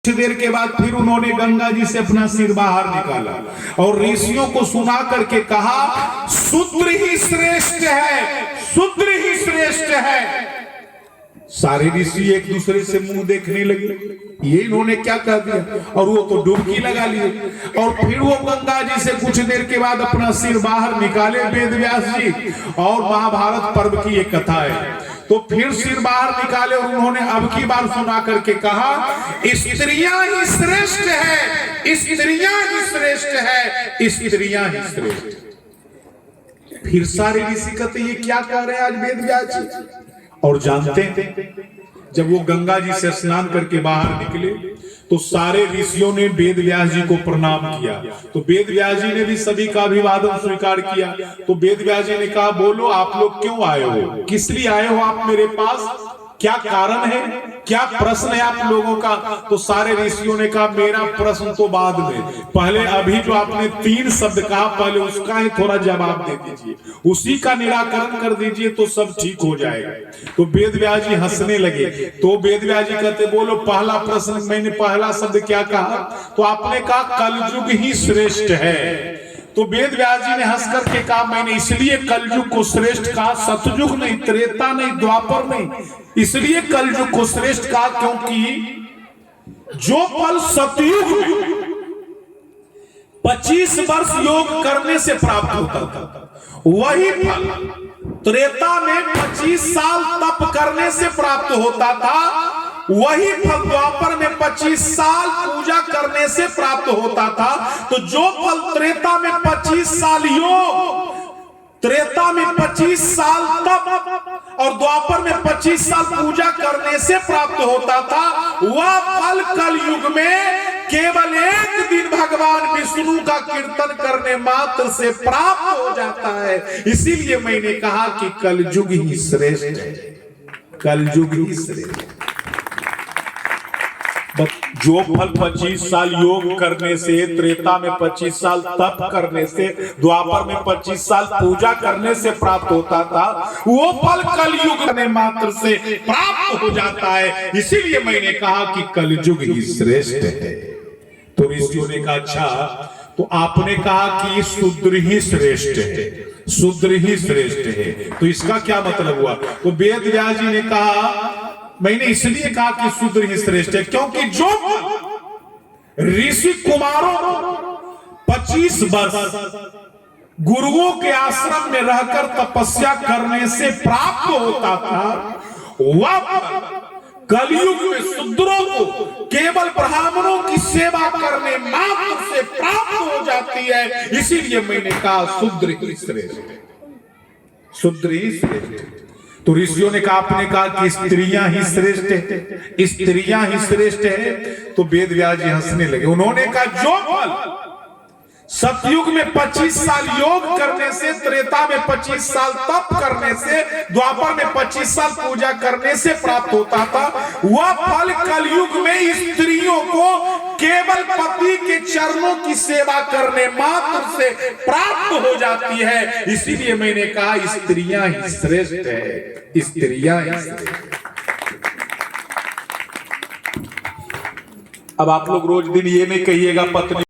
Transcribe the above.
कुछ देर के बाद फिर उन्होंने गंगा जी से अपना सिर बाहर निकाला और ऋषियों को सुना करके कहा, शूद्र ही श्रेष्ठ है, शूद्र ही श्रेष्ठ है। सारे ऋषि एक दूसरे से मुंह देखने लगे, ये इन्होंने क्या कह दिया, और वो तो डुबकी लगा लिए। और फिर वो गंगा जी से कुछ देर के बाद अपना सिर बाहर निकाले वेद व्यास जी, और महाभारत पर्व की एक कथा है। तो फिर सिर बाहर निकाले और उन्होंने अब की बार सुना करके कहा, स्त्रियां ही श्रेष्ठ है, स्त्रियां ही श्रेष्ठ है, स्त्रियां ही श्रेष्ठ। फिर सारे ऋषि कहते ये क्या कह रहे हैं आज वेद व्यास जी। और जानते हैं जब वो गंगा जी से स्नान करके बाहर निकले तो सारे ऋषियों ने वेद व्यास जी को प्रणाम किया। तो वेद व्यास जी ने भी सभी का अभिवादन स्वीकार किया। तो वेद व्यास जी ने कहा, बोलो आप लोग क्यों आए हो, किस लिए आए हो आप मेरे पास, क्या कारण है, क्या प्रश्न है आप लोगों का। तो सारे ऋषियों ने कहा, मेरा प्रश्न तो बाद में, पहले अभी जो आपने 3 शब्द कहा पहले उसका ही थोड़ा जवाब दे दीजिए, उसी का निराकरण कर दीजिए तो सब ठीक हो जाएगा। तो वेद व्यास जी हंसने लगे। तो वेद व्यास जी कहते, बोलो पहला प्रश्न, मैंने पहला शब्द क्या कहा, तो आपने कहा कलयुग ही श्रेष्ठ है। तो वेद व्यास जी ने हंस करके कहा, मैंने इसलिए कलयुग को श्रेष्ठ कहा, सतयुग नहीं, त्रेता नहीं, द्वापर नहीं, इसलिए कलयुग को श्रेष्ठ कहा क्योंकि जो फल सतयुग में 25 वर्ष योग करने से प्राप्त होता था, वही फल त्रेता में 25 साल तप करने से प्राप्त होता था, वही फल द्वापर में 25 साल पूजा करने से प्राप्त होता था। तो जो फल त्रेता में 25 साल योग, त्रेता में 25 साल तप और द्वापर में 25 साल पूजा करने से प्राप्त होता था, वह फल कलयुग में केवल एक दिन भगवान विष्णु का कीर्तन करने मात्र से प्राप्त हो जाता है। इसीलिए मैंने कहा कि कलयुग ही श्रेष्ठ है, कलयुग ही श्रेष्ठ। जो फल 25 साल योग करने से, त्रेता में 25 साल तप करने से, द्वापर में 25 साल पूजा करने से प्राप्त होता था, वो फल कलयुग में मात्र से प्राप्त हो जाता है। इसीलिए मैंने कहा कि कलयुग ही श्रेष्ठ है। तो ऋषियों ने कहा, अच्छा तो आपने कहा कि शूद्र ही श्रेष्ठ है, शूद्र ही श्रेष्ठ है, तो इसका क्या मतलब हुआ। तो वेद व्यास जी ने कहा, मैंने इसलिए कहा कि शूद्र ही श्रेष्ठ है क्योंकि जो ऋषि कुमारों 25 वर्ष गुरुओं के आश्रम में रहकर तपस्या करने से प्राप्त होता था, वह कलयुग में शूद्रों को केवल ब्राह्मणों की सेवा करने मात्र से प्राप्त हो जाती है। इसीलिए मैंने कहा शूद्र ही श्रेष्ठ है, शूद्र ही श्रेष्ठ है। तो ऋषियों ने कहा, आपने कहा कि स्त्रियां ही श्रेष्ठ है, स्त्रियां ही श्रेष्ठ है। तो वेद व्यास जी हंसने लगे। उन्होंने कहा, जो फल सतयुग में 25 साल योग करने से, त्रेता में 25 साल तप करने से, द्वापर में 25 साल पूजा करने से प्राप्त होता था, वह फल कलयुग में स्त्रियों को केवल पति के चरणों की सेवा करने मात्र से प्राप्त हो जाती है। इसीलिए मैंने कहा स्त्रियां ही श्रेष्ठ है, स्त्रियां ही श्रेष्ठ। अब आप लोग रोज दिन ये नहीं कहिएगा पत्नी